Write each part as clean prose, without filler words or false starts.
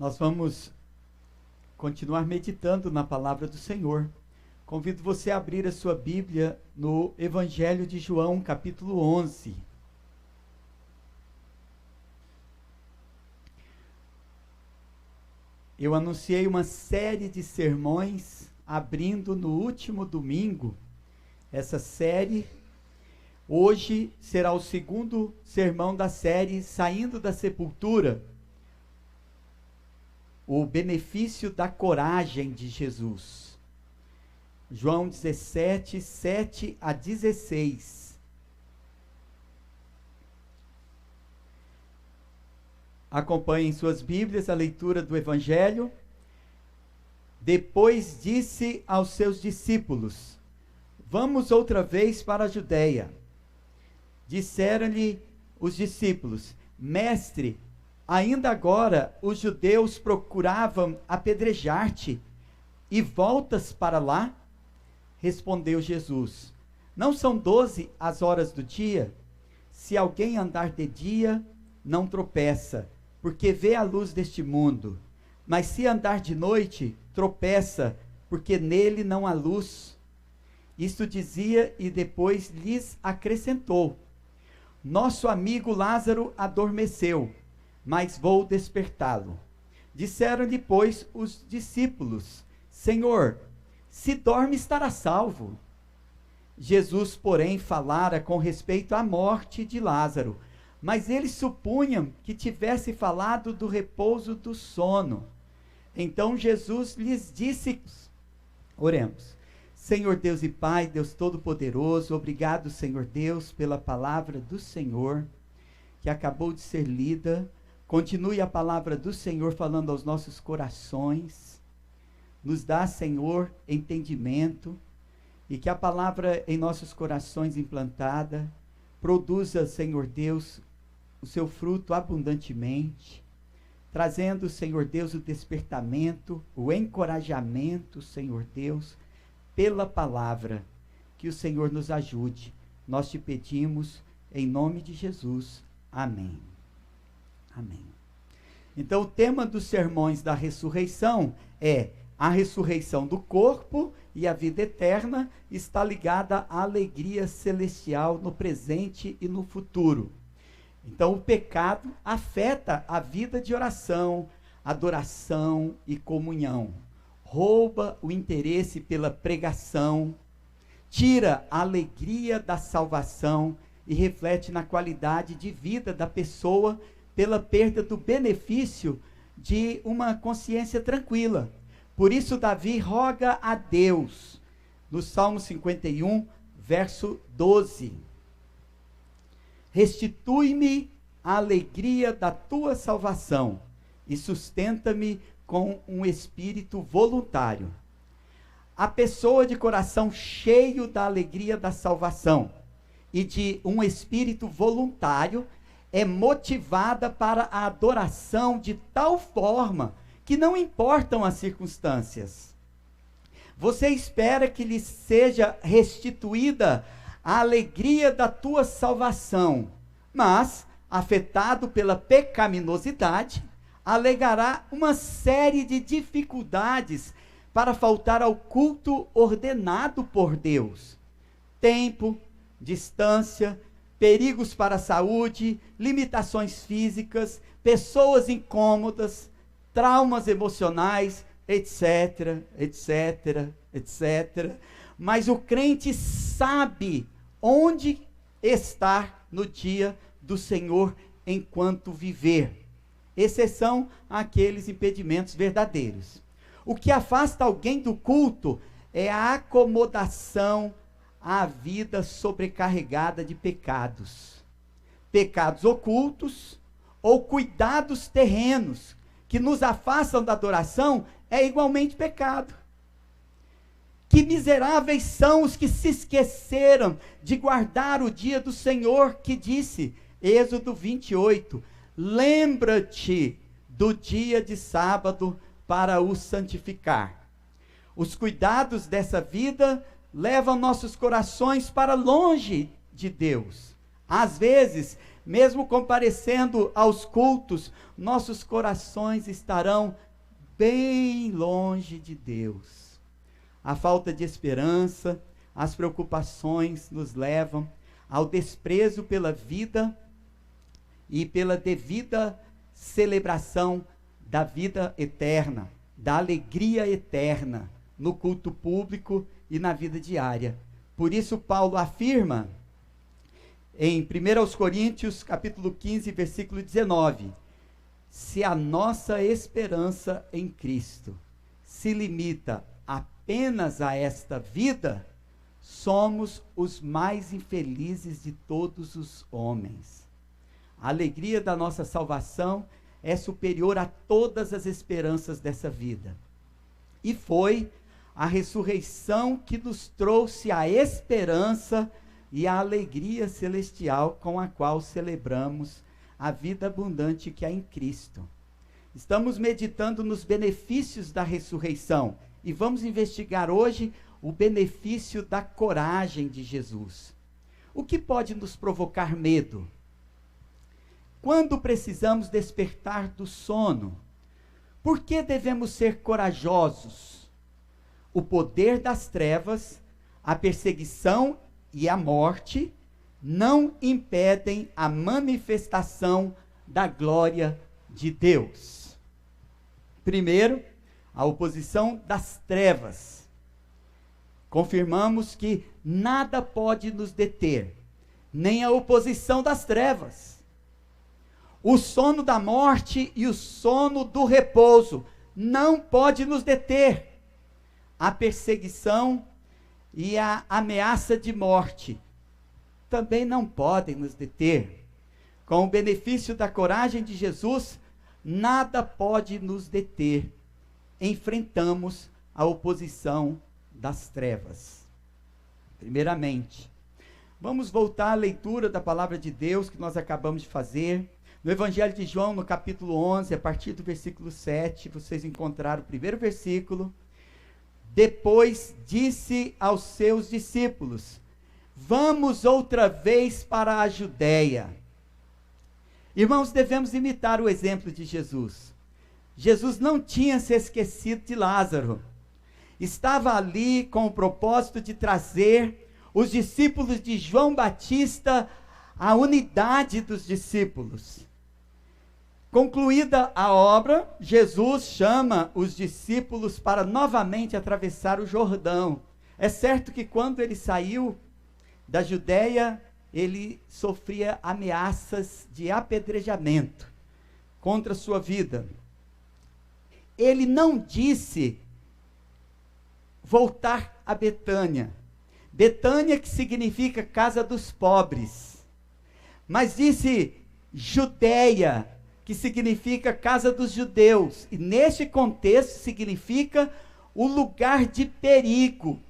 Nós vamos continuar meditando na palavra do Senhor. Convido você a abrir a sua Bíblia no Evangelho de João, capítulo 11. Eu anunciei uma série de sermões, abrindo no último domingo essa série. Hoje será o segundo sermão da série Saindo da Sepultura. O benefício da coragem de Jesus. João 17, 7 a 16. Acompanhem suas Bíblias a leitura do Evangelho. Depois disse aos seus discípulos: Vamos outra vez para a Judeia. Disseram-lhe os discípulos: Mestre, ainda agora os judeus procuravam apedrejar-te, e voltas para lá? Respondeu Jesus: Não são 12 as horas do dia? Se alguém andar de dia, não tropeça, porque vê a luz deste mundo. Mas se andar de noite, tropeça, porque nele não há luz. Isto dizia e depois lhes acrescentou: Nosso amigo Lázaro adormeceu, mas vou despertá-lo. Disseram-lhe, pois, os discípulos: Senhor, se dorme, estará salvo. Jesus, porém, falara com respeito à morte de Lázaro, mas eles supunham que tivesse falado do repouso do sono. Então Jesus lhes disse: Oremos. Senhor Deus e Pai, Deus Todo-Poderoso, obrigado, Senhor Deus, pela palavra do Senhor, que acabou de ser lida. Continue a palavra do Senhor falando aos nossos corações. Nos dá, Senhor, entendimento, e que a palavra em nossos corações implantada produza, Senhor Deus, o seu fruto abundantemente, trazendo, Senhor Deus, o despertamento, o encorajamento, Senhor Deus, pela palavra. Que o Senhor nos ajude. Nós te pedimos em nome de Jesus. Amém. Amém. Então, o tema dos sermões da ressurreição é: a ressurreição do corpo e a vida eterna está ligada à alegria celestial no presente e no futuro. Então, o pecado afeta a vida de oração, adoração e comunhão. Rouba o interesse pela pregação, tira a alegria da salvação e reflete na qualidade de vida da pessoa pela perda do benefício de uma consciência tranquila. Por isso, Davi roga a Deus, no Salmo 51, verso 12: Restitui-me a alegria da tua salvação e sustenta-me com um espírito voluntário. A pessoa de coração cheio da alegria da salvação e de um espírito voluntário é motivada para a adoração de tal forma que não importam as circunstâncias. Você espera que lhe seja restituída a alegria da tua salvação, mas, afetado pela pecaminosidade, alegará uma série de dificuldades para faltar ao culto ordenado por Deus. Tempo, distância, perigos para a saúde, limitações físicas, pessoas incômodas, traumas emocionais, etc, etc, etc. Mas o crente sabe onde estar no dia do Senhor enquanto viver. Exceção àqueles impedimentos verdadeiros. O que afasta alguém do culto é a acomodação à vida sobrecarregada de pecados. Pecados ocultos ou cuidados terrenos que nos afastam da adoração é igualmente pecado. Que miseráveis são os que se esqueceram de guardar o dia do Senhor, que disse, Êxodo 28, lembra-te do dia de sábado para o santificar. Os cuidados dessa vida levam nossos corações para longe de Deus. Às vezes, mesmo comparecendo aos cultos, nossos corações estarão bem longe de Deus. A falta de esperança, as preocupações nos levam ao desprezo pela vida e pela devida celebração da vida eterna, da alegria eterna no culto público e na vida diária. Por isso Paulo afirma em 1 Coríntios capítulo 15, versículo 19, se a nossa esperança em Cristo se limita apenas a esta vida, somos os mais infelizes de todos os homens. A alegria da nossa salvação é superior a todas as esperanças dessa vida. E foi a ressurreição que nos trouxe a esperança e a alegria celestial com a qual celebramos a vida abundante que há em Cristo. Estamos meditando nos benefícios da ressurreição e vamos investigar hoje o benefício da coragem de Jesus. O que pode nos provocar medo? Quando precisamos despertar do sono? Por que devemos ser corajosos? O poder das trevas, a perseguição e a morte não impedem a manifestação da glória de Deus. Primeiro, a oposição das trevas. Confirmamos que nada pode nos deter, nem a oposição das trevas. O sono da morte e o sono do repouso não pode nos deter. A perseguição e a ameaça de morte também não podem nos deter. Com o benefício da coragem de Jesus, nada pode nos deter. Enfrentamos a oposição das trevas. Primeiramente, vamos voltar à leitura da palavra de Deus que nós acabamos de fazer. No Evangelho de João, no capítulo 11, a partir do versículo 7, vocês encontraram o primeiro versículo. Depois disse aos seus discípulos: vamos outra vez para a Judéia. Irmãos, devemos imitar o exemplo de Jesus. Jesus não tinha se esquecido de Lázaro. Estava ali com o propósito de trazer os discípulos de João Batista à unidade dos discípulos. Concluída a obra, Jesus chama os discípulos para novamente atravessar o Jordão. É certo que quando ele saiu da Judéia, ele sofria ameaças de apedrejamento contra a sua vida. Ele não disse voltar a Betânia. Betânia, que significa casa dos pobres. Mas disse Judéia, que significa casa dos judeus. E neste contexto significa o lugar de perigo,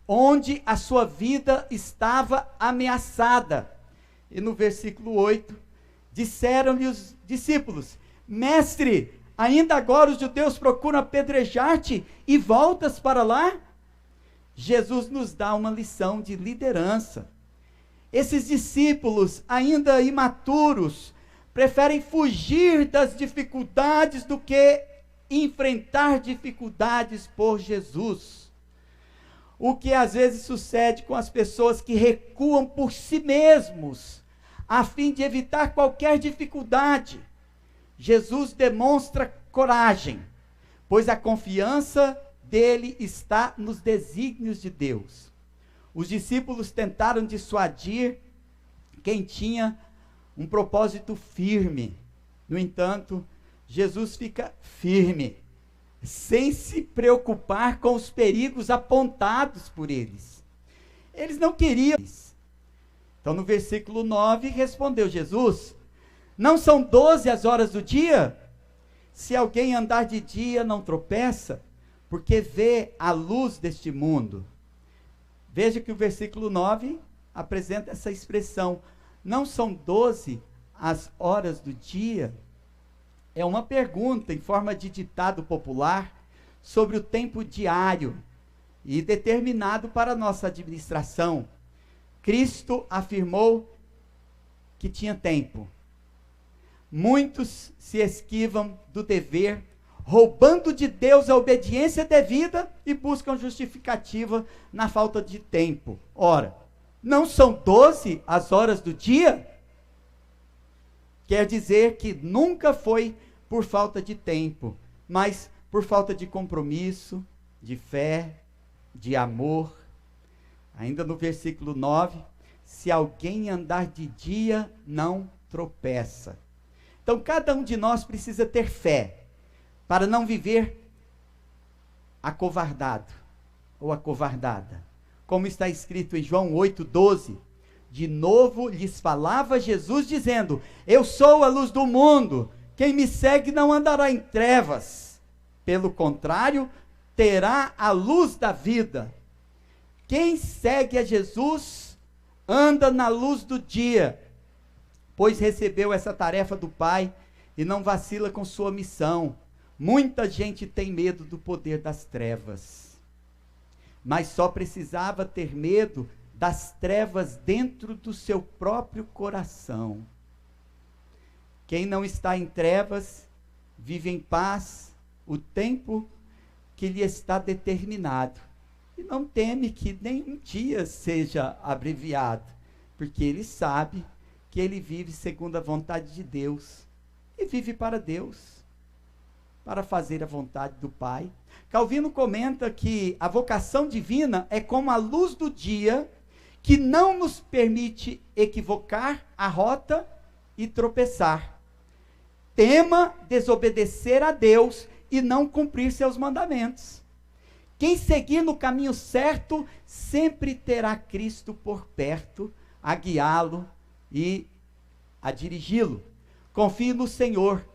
onde a sua vida estava ameaçada. E no versículo 8, disseram-lhe os discípulos: mestre, ainda agora os judeus procuram apedrejar-te e voltas para lá? Jesus nos dá uma lição de liderança. Esses discípulos, ainda imaturos, preferem fugir das dificuldades do que enfrentar dificuldades por Jesus. O que às vezes sucede com as pessoas que recuam por si mesmos, a fim de evitar qualquer dificuldade. Jesus demonstra coragem, pois a confiança dele está nos desígnios de Deus. Os discípulos tentaram dissuadir quem tinha um propósito firme. No entanto, Jesus fica firme, sem se preocupar com os perigos apontados por eles. Eles não queriam. Então, no versículo 9, respondeu Jesus: não são 12 as horas do dia? Se alguém andar de dia, não tropeça, porque vê a luz deste mundo. Veja que o versículo 9 apresenta essa expressão: não são 12 as horas do dia? É uma pergunta em forma de ditado popular sobre o tempo diário e determinado para a nossa administração. Cristo afirmou que tinha tempo. Muitos se esquivam do dever, roubando de Deus a obediência devida e buscam justificativa na falta de tempo. Ora, não são 12 as horas do dia? Quer dizer que nunca foi por falta de tempo, mas por falta de compromisso, de fé, de amor. Ainda no versículo 9, se alguém andar de dia, não tropeça. Então, cada um de nós precisa ter fé, para não viver acovardado, ou acovardada. Como está escrito em João 8,12, de novo lhes falava Jesus dizendo, eu sou a luz do mundo, quem me segue não andará em trevas, pelo contrário, terá a luz da vida. Quem segue a Jesus, anda na luz do dia, pois recebeu essa tarefa do Pai, e não vacila com sua missão. Muita gente tem medo do poder das trevas, mas só precisava ter medo das trevas dentro do seu próprio coração. Quem não está em trevas, vive em paz o tempo que lhe está determinado, e não teme que nenhum dia seja abreviado, porque ele sabe que ele vive segundo a vontade de Deus, e vive para Deus, para fazer a vontade do Pai. Calvino comenta que a vocação divina é como a luz do dia, que não nos permite equivocar a rota e tropeçar. Tema desobedecer a Deus e não cumprir seus mandamentos. Quem seguir no caminho certo, sempre terá Cristo por perto, a guiá-lo e a dirigi-lo. Confie no Senhor,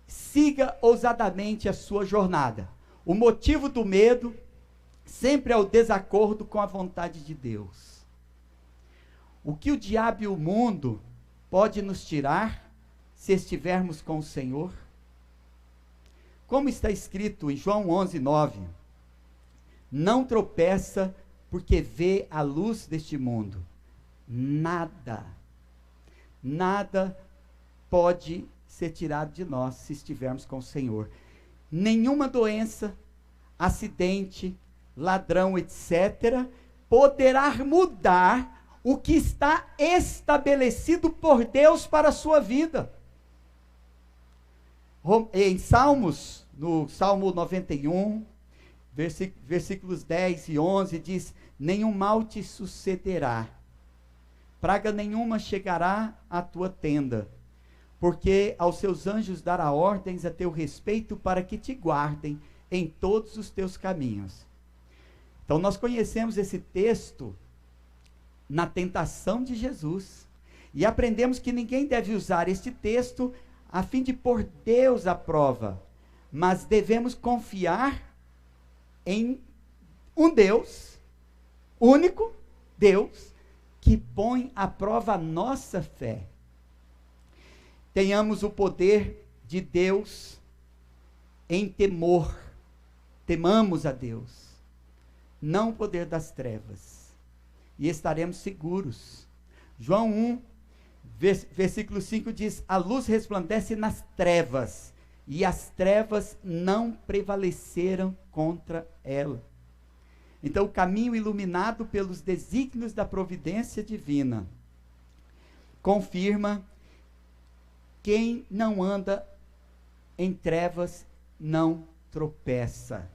siga ousadamente a sua jornada. O motivo do medo sempre é o desacordo com a vontade de Deus. O que o diabo e o mundo pode nos tirar se estivermos com o Senhor? Como está escrito em João 11:9, não tropeça porque vê a luz deste mundo. Nada pode ser tirado de nós se estivermos com o Senhor. Nenhuma doença, acidente, ladrão, etc., poderá mudar o que está estabelecido por Deus para a sua vida. Em Salmos, no Salmo 91, versículos 10 e 11, diz, nenhum mal te sucederá, praga nenhuma chegará à tua tenda, porque aos seus anjos dará ordens a teu respeito para que te guardem em todos os teus caminhos. Então nós conhecemos esse texto na tentação de Jesus, e aprendemos que ninguém deve usar este texto a fim de pôr Deus à prova, mas devemos confiar em um Deus, único Deus, que põe à prova a nossa fé. Tenhamos o poder de Deus em temor, temamos a Deus, não o poder das trevas, e estaremos seguros. João 1, versículo 5 diz, a luz resplandece nas trevas, e as trevas não prevaleceram contra ela. Então, o caminho iluminado pelos desígnios da providência divina confirma: quem não anda em trevas não tropeça.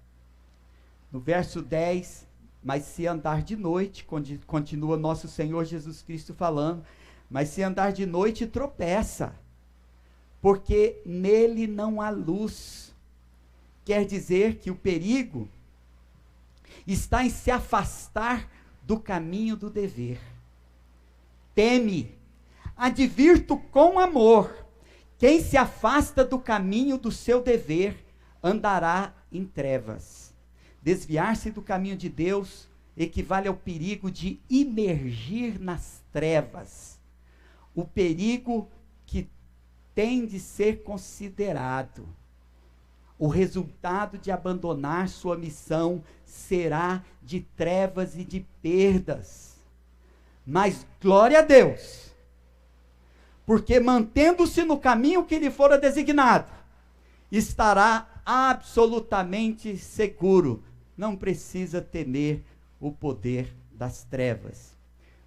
No verso 10, mas se andar de noite, continua nosso Senhor Jesus Cristo falando, mas se andar de noite tropeça, porque nele não há luz. Quer dizer que o perigo está em se afastar do caminho do dever. Teme, advirto com amor, quem se afasta do caminho do seu dever, andará em trevas. Desviar-se do caminho de Deus equivale ao perigo de imergir nas trevas. O perigo que tem de ser considerado. O resultado de abandonar sua missão será de trevas e de perdas. Mas glória a Deus, porque mantendo-se no caminho que lhe fora designado, estará absolutamente seguro, não precisa temer o poder das trevas.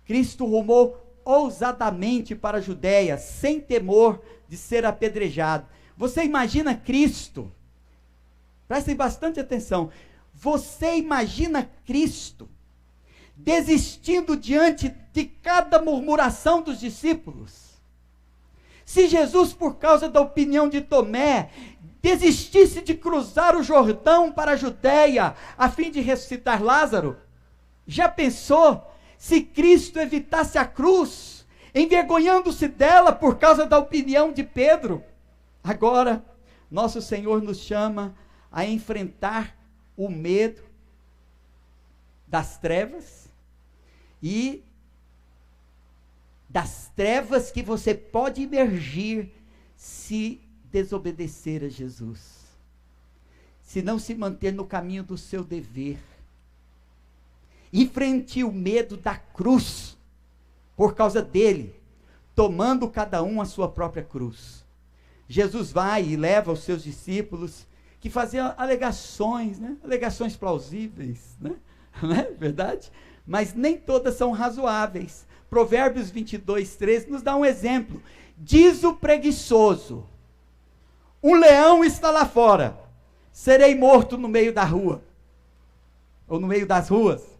Cristo rumou ousadamente para a Judéia, sem temor de ser apedrejado. Você imagina Cristo, prestem bastante atenção, você imagina Cristo desistindo diante de cada murmuração dos discípulos? Se Jesus, por causa da opinião de Tomé, desistisse de cruzar o Jordão para a Judéia, a fim de ressuscitar Lázaro, já pensou se Cristo evitasse a cruz, envergonhando-se dela por causa da opinião de Pedro? Agora, nosso Senhor nos chama a enfrentar o medo das trevas e das trevas que você pode emergir se desobedecer a Jesus, se não se manter no caminho do seu dever. Enfrente o medo da cruz, por causa dele, tomando cada um a sua própria cruz. Jesus vai e leva os seus discípulos, que faziam alegações, né? Alegações plausíveis, né? Não é verdade? Mas nem todas são razoáveis. Provérbios 22:13 nos dá um exemplo. Diz o preguiçoso: um leão está lá fora, serei morto no meio da rua, ou no meio das ruas.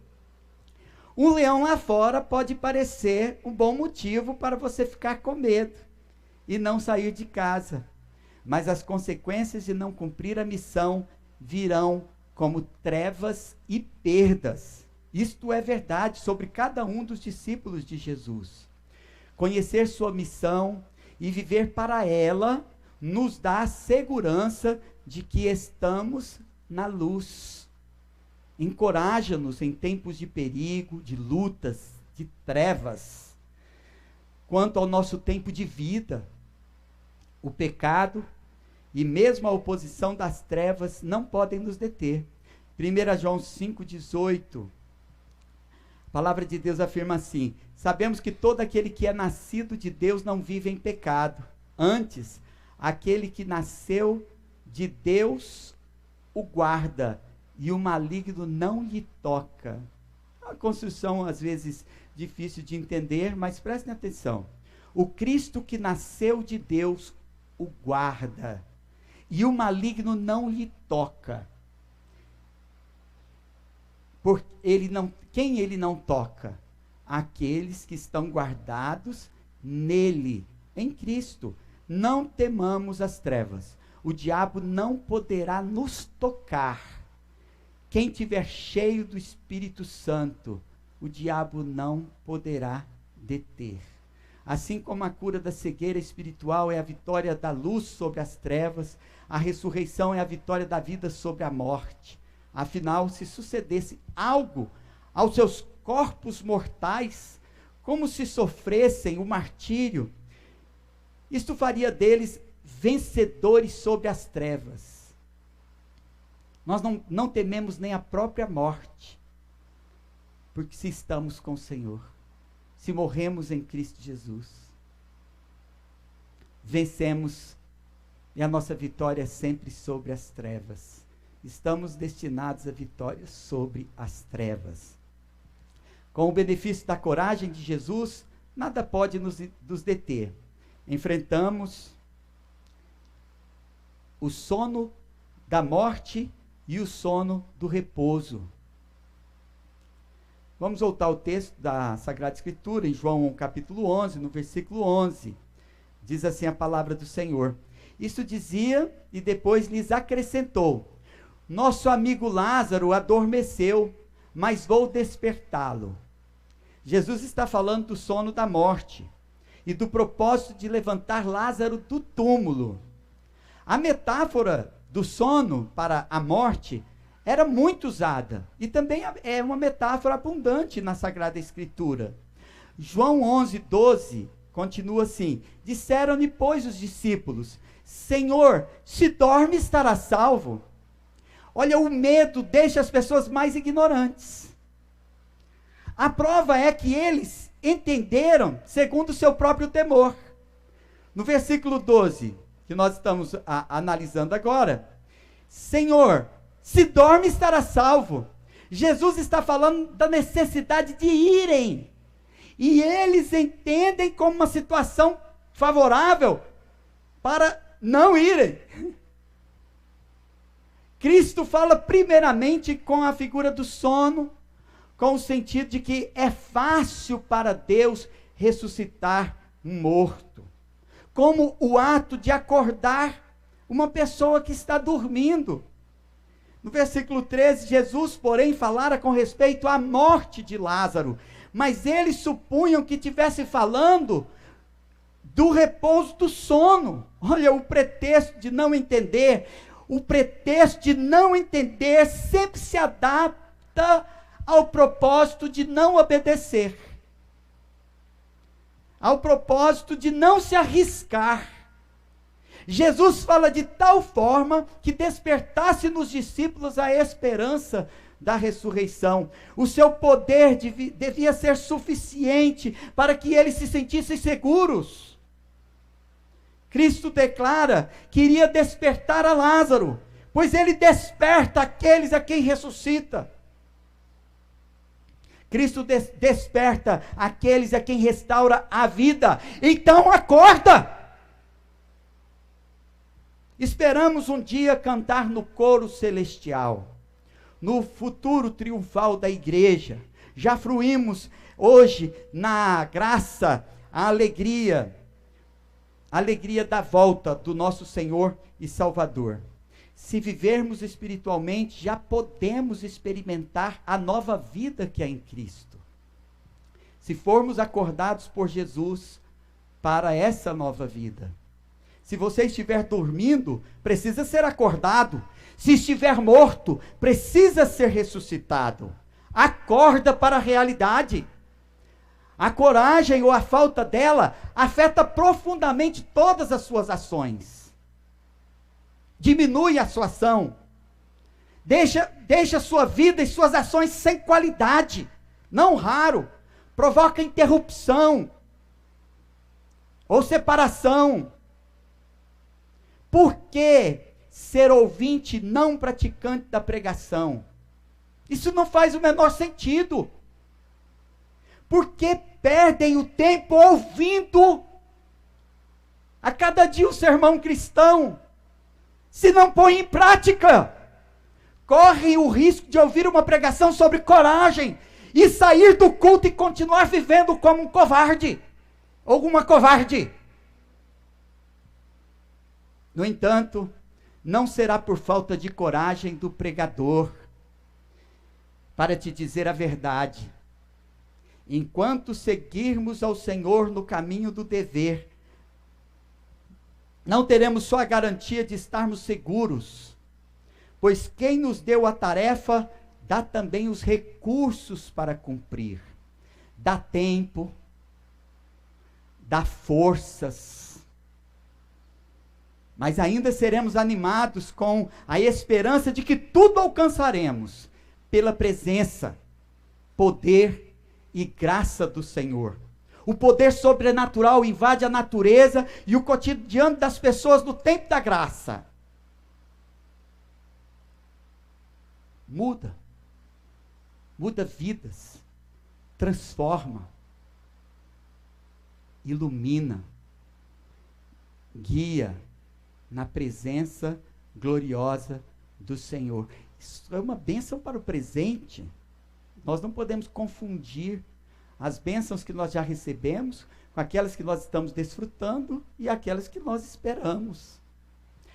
Um leão lá fora pode parecer um bom motivo para você ficar com medo e não sair de casa, mas as consequências de não cumprir a missão virão como trevas e perdas. Isto é verdade sobre cada um dos discípulos de Jesus. Conhecer sua missão e viver para ela nos dá a segurança de que estamos na luz. Encoraja-nos em tempos de perigo, de lutas, de trevas. Quanto ao nosso tempo de vida, o pecado e mesmo a oposição das trevas não podem nos deter. 1 João 5,18, a palavra de Deus afirma assim: sabemos que todo aquele que é nascido de Deus não vive em pecado. Antes, aquele que nasceu de Deus o guarda, e o maligno não lhe toca. É uma construção, às vezes, difícil de entender, mas prestem atenção. O Cristo que nasceu de Deus o guarda, e o maligno não lhe toca. Quem ele não toca? Aqueles que estão guardados nele, em Cristo. Não temamos as trevas. O diabo não poderá nos tocar. Quem tiver cheio do Espírito Santo, o diabo não poderá deter. Assim como a cura da cegueira espiritual é a vitória da luz sobre as trevas, a ressurreição é a vitória da vida sobre a morte. Afinal, se sucedesse algo aos seus corpos mortais, como se sofressem o martírio, isto faria deles vencedores sobre as trevas. Nós não tememos nem a própria morte, porque se estamos com o Senhor, se morremos em Cristo Jesus, vencemos, e a nossa vitória é sempre sobre as trevas. Estamos destinados à vitória sobre as trevas. Com o benefício da coragem de Jesus, nada pode nos deter. Enfrentamos o sono da morte e o sono do repouso. Vamos voltar ao texto da Sagrada Escritura, em João capítulo 11, no versículo 11. Diz assim a palavra do Senhor: isso dizia e depois lhes acrescentou: nosso amigo Lázaro adormeceu, mas vou despertá-lo. Jesus está falando do sono da morte e do propósito de levantar Lázaro do túmulo. A metáfora do sono para a morte era muito usada, e também é uma metáfora abundante na Sagrada Escritura. João 11:12 continua assim: disseram-lhe, pois, os discípulos: Senhor, se dorme, estará salvo. Olha, o medo deixa as pessoas mais ignorantes. A prova é que eles entenderam segundo o seu próprio temor. No versículo 12, que nós estamos analisando agora, Senhor, se dorme estará salvo. Jesus está falando da necessidade de irem. E eles entendem como uma situação favorável para não irem. Cristo fala primeiramente com a figura do sono, com o sentido de que é fácil para Deus ressuscitar um morto. Como o ato de acordar uma pessoa que está dormindo. No versículo 13, Jesus, porém, falara com respeito à morte de Lázaro, mas eles supunham que estivesse falando do repouso do sono. Olha, o pretexto de não entender, sempre se adapta ao propósito de não obedecer, ao propósito de não se arriscar. Jesus fala de tal forma que despertasse nos discípulos a esperança da ressurreição. O seu poder devia ser suficiente para que eles se sentissem seguros. Cristo declara que iria despertar a Lázaro, pois ele desperta aqueles a quem ressuscita. Cristo desperta aqueles a quem restaura a vida. Então acorda! Esperamos um dia cantar no coro celestial, no futuro triunfal da igreja. Já fruímos hoje na graça, a alegria da volta do nosso Senhor e Salvador. Se vivermos espiritualmente, já podemos experimentar a nova vida que há em Cristo. Se formos acordados por Jesus para essa nova vida. Se você estiver dormindo, precisa ser acordado. Se estiver morto, precisa ser ressuscitado. Acorda para a realidade. A coragem ou a falta dela afeta profundamente todas as suas ações. Diminui a sua ação. Deixa sua vida e suas ações sem qualidade. Não raro. Provoca interrupção ou separação. Por que ser ouvinte não praticante da pregação? Isso não faz o menor sentido. Por que perdem o tempo ouvindo a cada dia um sermão cristão, se não põe em prática? Correm o risco de ouvir uma pregação sobre coragem e sair do culto e continuar vivendo como um covarde ou uma covarde. No entanto, não será por falta de coragem do pregador. Para te dizer a verdade, enquanto seguirmos ao Senhor no caminho do dever, não teremos só a garantia de estarmos seguros, pois quem nos deu a tarefa, dá também os recursos para cumprir. Dá tempo, dá forças, mas ainda seremos animados com a esperança de que tudo alcançaremos pela presença, poder e graça do Senhor. O poder sobrenatural invade a natureza e o cotidiano das pessoas no tempo da graça. Muda vidas, transforma, ilumina, guia na presença gloriosa do Senhor. Isso é uma bênção para o presente. Nós não podemos confundir as bênçãos que nós já recebemos com aquelas que nós estamos desfrutando e aquelas que nós esperamos.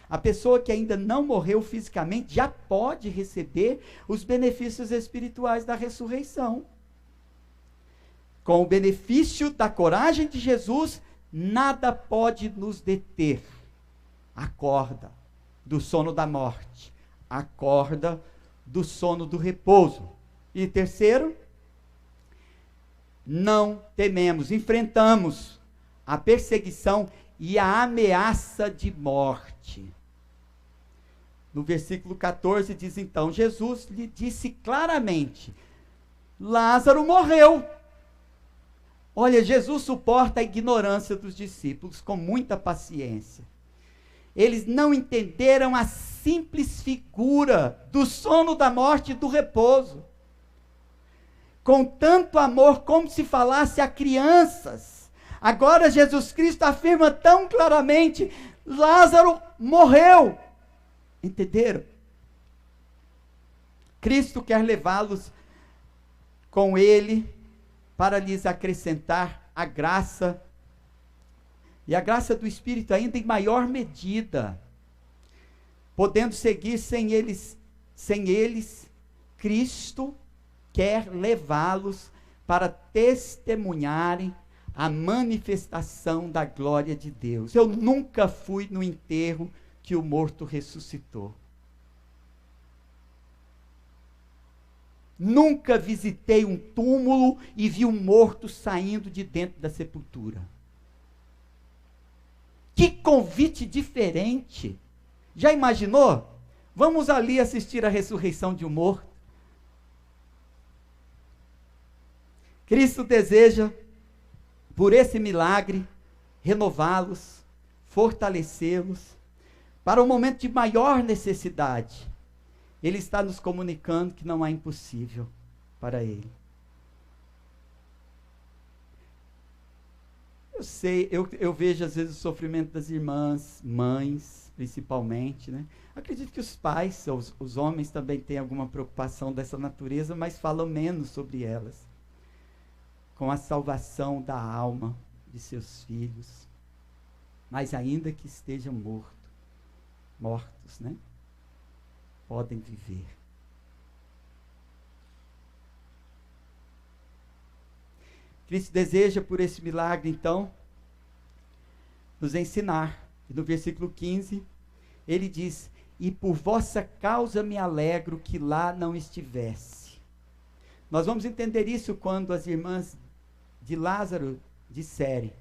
A pessoa que ainda não morreu fisicamente já pode receber os benefícios espirituais da ressurreição. Com o benefício da coragem de Jesus, nada pode nos deter. Acorda do sono da morte. Acorda do sono do repouso. E terceiro, não tememos, enfrentamos a perseguição e a ameaça de morte. No versículo 14 diz então, Jesus lhe disse claramente, Lázaro morreu. Olha, Jesus suporta a ignorância dos discípulos com muita paciência. Eles não entenderam a simples figura do sono, da morte e do repouso. Com tanto amor, como se falasse a crianças. Agora Jesus Cristo afirma tão claramente: Lázaro morreu. Entenderam? Cristo quer levá-los com ele para lhes acrescentar a graça, e a graça do Espírito ainda em maior medida, podendo seguir sem eles, Cristo quer levá-los para testemunharem a manifestação da glória de Deus. Eu nunca fui no enterro que o morto ressuscitou. Nunca visitei um túmulo e vi um morto saindo de dentro da sepultura. Que convite diferente! Já imaginou? Vamos ali assistir a ressurreição de um morto. Cristo deseja, por esse milagre, renová-los, fortalecê-los, para um momento de maior necessidade. Ele está nos comunicando que não há impossível para Ele. Eu sei, eu vejo às vezes o sofrimento das irmãs, mães, principalmente, né? Acredito que os pais, os homens também têm alguma preocupação dessa natureza, mas falam menos sobre elas. Com a salvação da alma de seus filhos. Mas ainda que estejam mortos, né? Podem viver. Cristo deseja, por esse milagre, então, nos ensinar. E no versículo 15, ele diz: e por vossa causa me alegro que lá não estivesse. Nós vamos entender isso quando as irmãs de Lázaro disserem: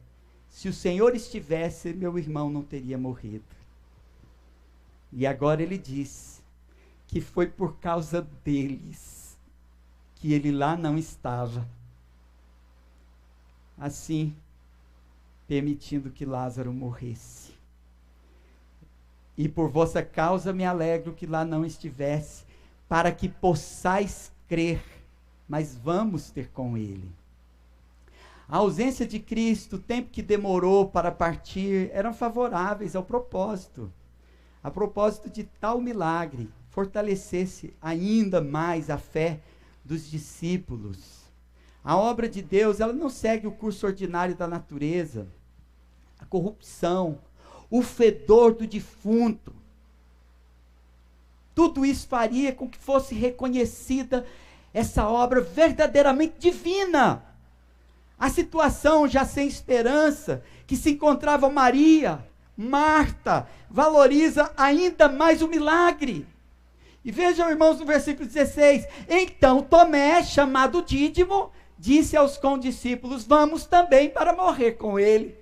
se o Senhor estivesse, meu irmão não teria morrido. E agora ele diz que foi por causa deles que ele lá não estava, assim permitindo que Lázaro morresse. E por vossa causa me alegro que lá não estivesse, para que possais crer, mas vamos ter com ele. A ausência de Cristo, o tempo que demorou para partir, eram favoráveis ao propósito. A propósito de tal milagre, fortalecesse ainda mais a fé dos discípulos. A obra de Deus, ela não segue o curso ordinário da natureza. A corrupção, o fedor do defunto, tudo isso faria com que fosse reconhecida essa obra verdadeiramente divina. A situação já sem esperança, que se encontrava Maria, Marta, valoriza ainda mais o milagre. E vejam, irmãos, no versículo 16, então Tomé, chamado Dídimo, disse aos condiscípulos: vamos também para morrer com ele.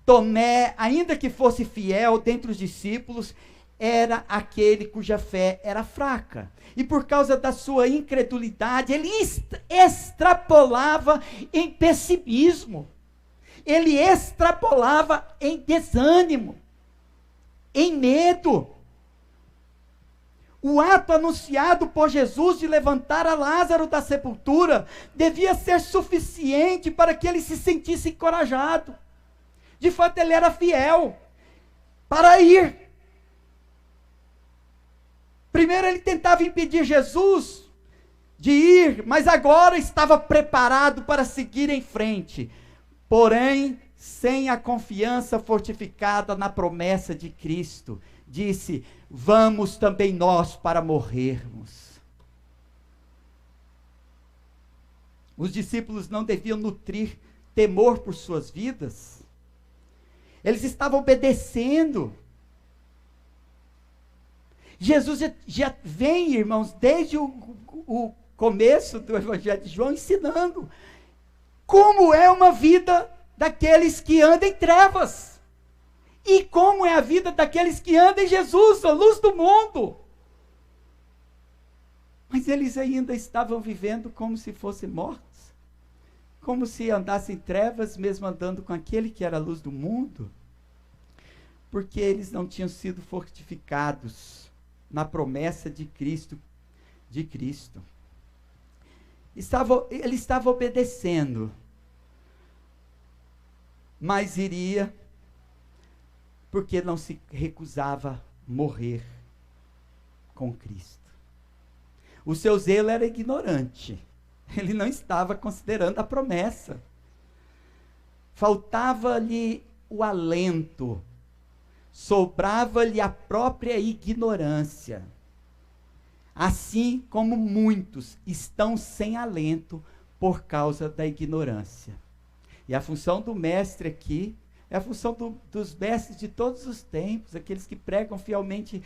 Tomé, ainda que fosse fiel dentre os discípulos, era aquele cuja fé era fraca. E por causa da sua incredulidade, ele extrapolava em pessimismo. Ele extrapolava em desânimo, em medo. O ato anunciado por Jesus de levantar a Lázaro da sepultura devia ser suficiente para que ele se sentisse encorajado. De fato, ele era fiel para ir. Primeiro ele tentava impedir Jesus de ir, mas agora estava preparado para seguir em frente. Porém, sem a confiança fortificada na promessa de Cristo, disse: vamos também nós para morrermos. Os discípulos não deviam nutrir temor por suas vidas. Eles estavam obedecendo. Jesus já vem, irmãos, desde o começo do Evangelho de João, ensinando como é uma vida daqueles que andam em trevas, e como é a vida daqueles que andam em Jesus, a luz do mundo. Mas eles ainda estavam vivendo como se fossem mortos, como se andassem em trevas, mesmo andando com aquele que era a luz do mundo, porque eles não tinham sido fortificados na promessa de Cristo. Ele estava obedecendo, mas iria porque não se recusava morrer com Cristo. O seu zelo era ignorante. Ele não estava considerando a promessa. Faltava-lhe o alento. Sobrava-lhe a própria ignorância. Assim como muitos estão sem alento por causa da ignorância. E a função do mestre aqui é a função dos mestres de todos os tempos, aqueles que pregam fielmente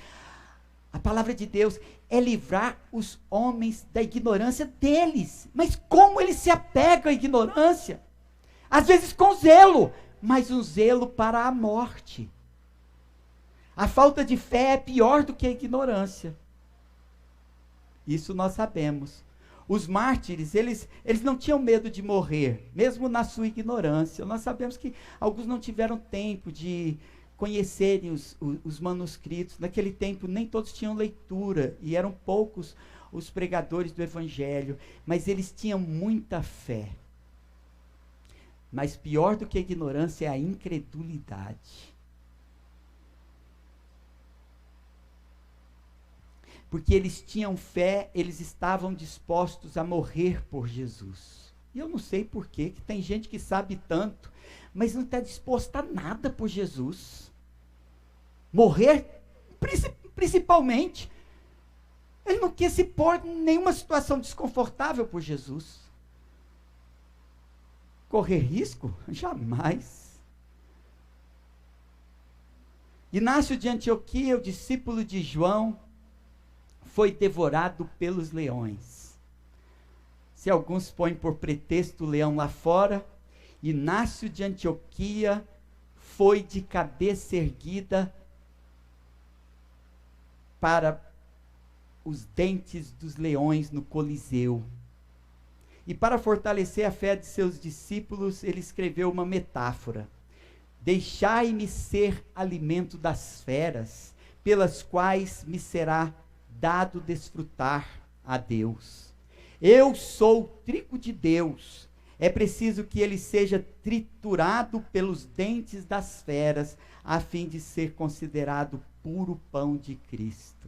a palavra de Deus, é livrar os homens da ignorância deles. Mas como eles se apegam à ignorância? Às vezes com zelo, mas um zelo para a morte. A falta de fé é pior do que a ignorância. Isso nós sabemos. Os mártires, eles não tinham medo de morrer, mesmo na sua ignorância. Nós sabemos que alguns não tiveram tempo de conhecerem os manuscritos. Naquele tempo, nem todos tinham leitura, e eram poucos os pregadores do evangelho, mas eles tinham muita fé. Mas pior do que a ignorância é a incredulidade. Porque eles tinham fé, eles estavam dispostos a morrer por Jesus. E eu não sei porquê, que tem gente que sabe tanto, mas não está disposta a nada por Jesus. Morrer, principalmente. Ele não quer se pôr em nenhuma situação desconfortável por Jesus. Correr risco? Jamais. Inácio de Antioquia, o discípulo de João, foi devorado pelos leões. Se alguns põem por pretexto o leão lá fora, Inácio de Antioquia foi de cabeça erguida para os dentes dos leões no Coliseu. E para fortalecer a fé de seus discípulos, ele escreveu uma metáfora. Deixai-me ser alimento das feras, pelas quais me será dado desfrutar a Deus. Eu sou o trigo de Deus. É preciso que ele seja triturado pelos dentes das feras, a fim de ser considerado puro pão de Cristo.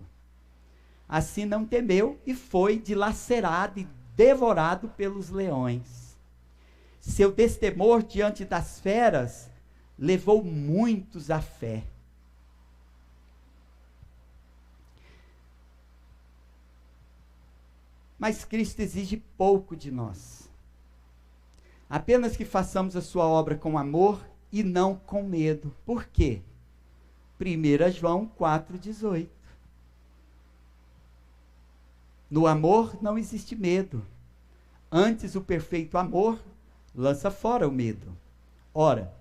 Assim não temeu e foi dilacerado e devorado pelos leões. Seu destemor diante das feras levou muitos à fé. Mas Cristo exige pouco de nós. Apenas que façamos a sua obra com amor e não com medo. Por quê? 1 João 4,18. No amor não existe medo. Antes, o perfeito amor lança fora o medo. Ora,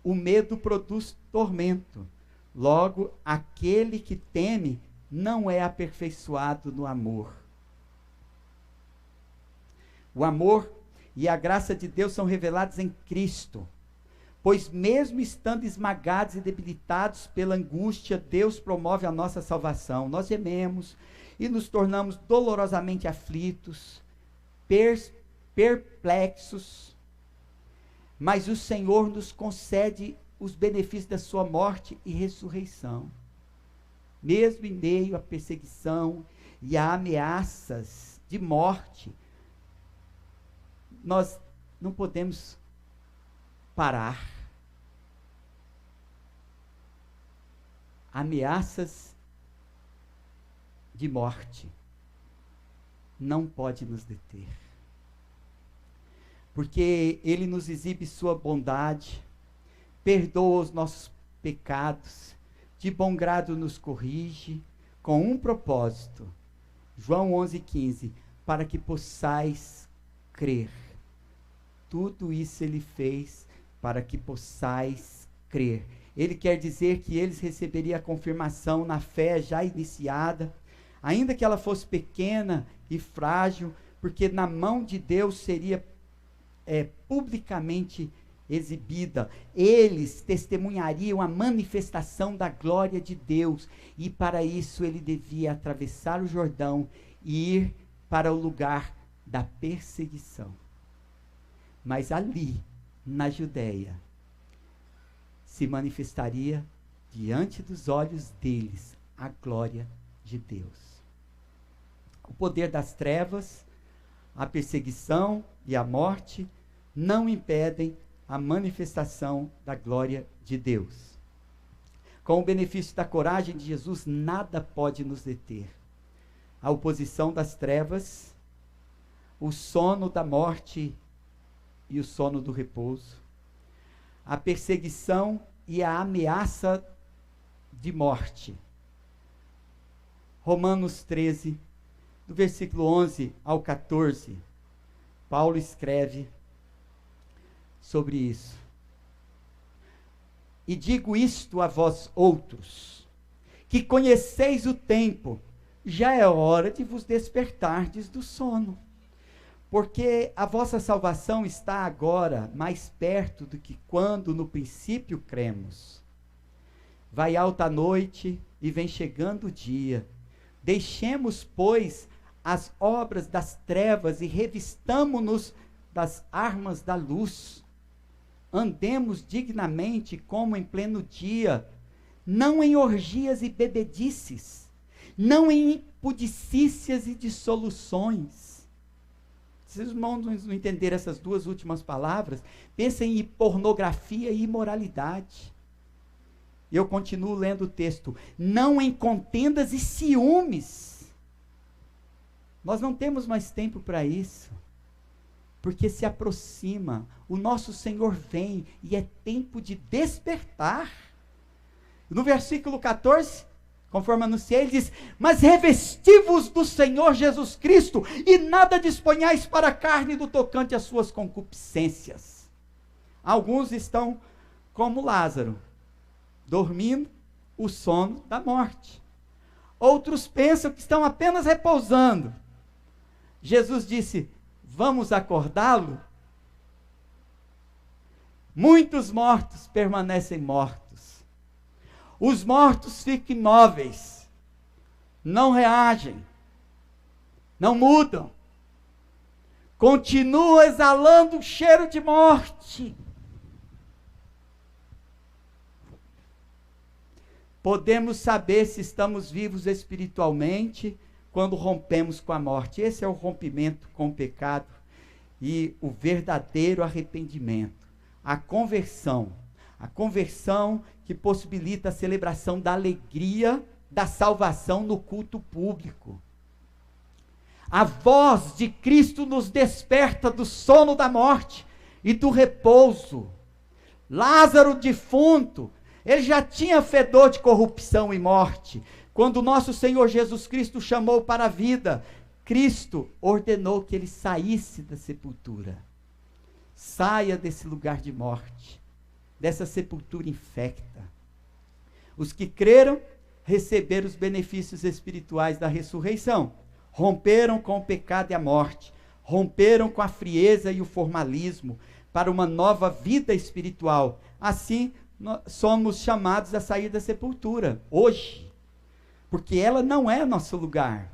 o medo produz tormento. Logo, aquele que teme não é aperfeiçoado no amor. O amor e a graça de Deus são revelados em Cristo. Pois mesmo estando esmagados e debilitados pela angústia, Deus promove a nossa salvação. Nós gememos e nos tornamos dolorosamente aflitos, perplexos, mas o Senhor nos concede os benefícios da sua morte e ressurreição. Mesmo em meio à perseguição e a ameaças de morte, nós não podemos parar. Ameaças de morte não pode nos deter. Porque ele nos exibe sua bondade, perdoa os nossos pecados, de bom grado nos corrige, com um propósito. João 11,15, para que possais crer. Tudo isso ele fez para que possais crer. Ele quer dizer que eles receberiam a confirmação na fé já iniciada, ainda que ela fosse pequena e frágil, porque na mão de Deus seria publicamente exibida. Eles testemunhariam a manifestação da glória de Deus, e para isso ele devia atravessar o Jordão e ir para o lugar da perseguição. Mas ali, na Judéia, se manifestaria diante dos olhos deles a glória de Deus. O poder das trevas, a perseguição e a morte não impedem a manifestação da glória de Deus. Com o benefício da coragem de Jesus, nada pode nos deter. A oposição das trevas, o sono da morte e o sono do repouso, a perseguição e a ameaça de morte. Romanos 13, do versículo 11 ao 14, Paulo escreve sobre isso. E digo isto a vós outros, que conheceis o tempo, já é hora de vos despertardes do sono, porque a vossa salvação está agora mais perto do que quando no princípio cremos. Vai alta a noite e vem chegando o dia. Deixemos, pois, as obras das trevas e revistamo-nos das armas da luz. Andemos dignamente como em pleno dia, não em orgias e bebedices, não em impudicícias e dissoluções. Se os irmãos não entenderem essas duas últimas palavras, pensem em pornografia e imoralidade. Eu continuo lendo o texto. Não em contendas e ciúmes. Nós não temos mais tempo para isso, porque se aproxima, o nosso Senhor vem, e é tempo de despertar. No versículo 14, conforme anunciei, ele diz: mas revesti-vos do Senhor Jesus Cristo, e nada disponhais para a carne do tocante às suas concupiscências. Alguns estão como Lázaro, dormindo o sono da morte. Outros pensam que estão apenas repousando. Jesus disse: vamos acordá-lo? Muitos mortos permanecem mortos. Os mortos ficam imóveis, não reagem, não mudam, continuam exalando um cheiro de morte. Podemos saber se estamos vivos espiritualmente quando rompemos com a morte. Esse é o rompimento com o pecado e o verdadeiro arrependimento, a conversão que possibilita a celebração da alegria da salvação no culto público. A voz de Cristo nos desperta do sono da morte e do repouso. Lázaro defunto, ele já tinha fedor de corrupção e morte. Quando o nosso Senhor Jesus Cristo chamou para a vida, Cristo ordenou que ele saísse da sepultura. Saia desse lugar de morte, dessa sepultura infecta. Os que creram receberam os benefícios espirituais da ressurreição, romperam com o pecado e a morte, romperam com a frieza e o formalismo para uma nova vida espiritual. Assim, nós somos chamados a sair da sepultura hoje, porque ela não é nosso lugar.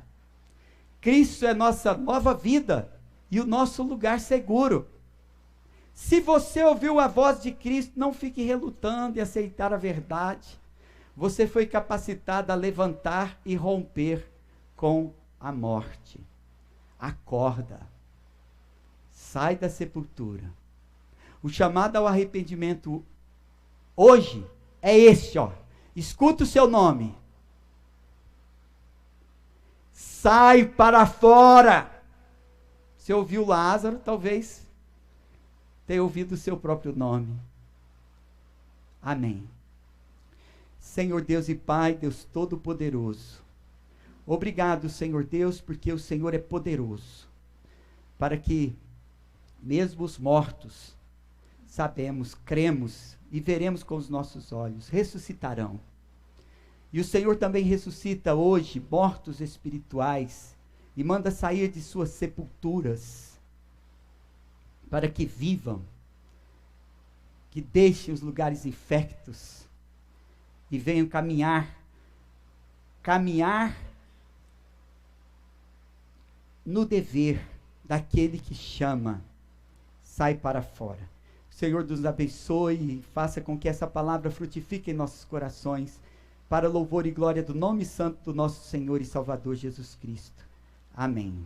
Cristo é nossa nova vida e o nosso lugar seguro. Se você ouviu a voz de Cristo, não fique relutando em aceitar a verdade. Você foi capacitado a levantar e romper com a morte. Acorda. Sai da sepultura. O chamado ao arrependimento hoje é esse, ó. Escuta o seu nome. Sai para fora. Você ouviu Lázaro, talvez tenha ouvido o seu próprio nome. Amém. Senhor Deus e Pai, Deus Todo-Poderoso, obrigado, Senhor Deus, porque o Senhor é poderoso, para que mesmo os mortos, sabemos, cremos e veremos com os nossos olhos, ressuscitarão. E o Senhor também ressuscita hoje mortos espirituais e manda sair de suas sepulturas para que vivam, que deixem os lugares infectos e venham caminhar no dever daquele que chama, sai para fora. O Senhor nos abençoe e faça com que essa palavra frutifique em nossos corações, para louvor e glória do nome santo do nosso Senhor e Salvador Jesus Cristo. Amém.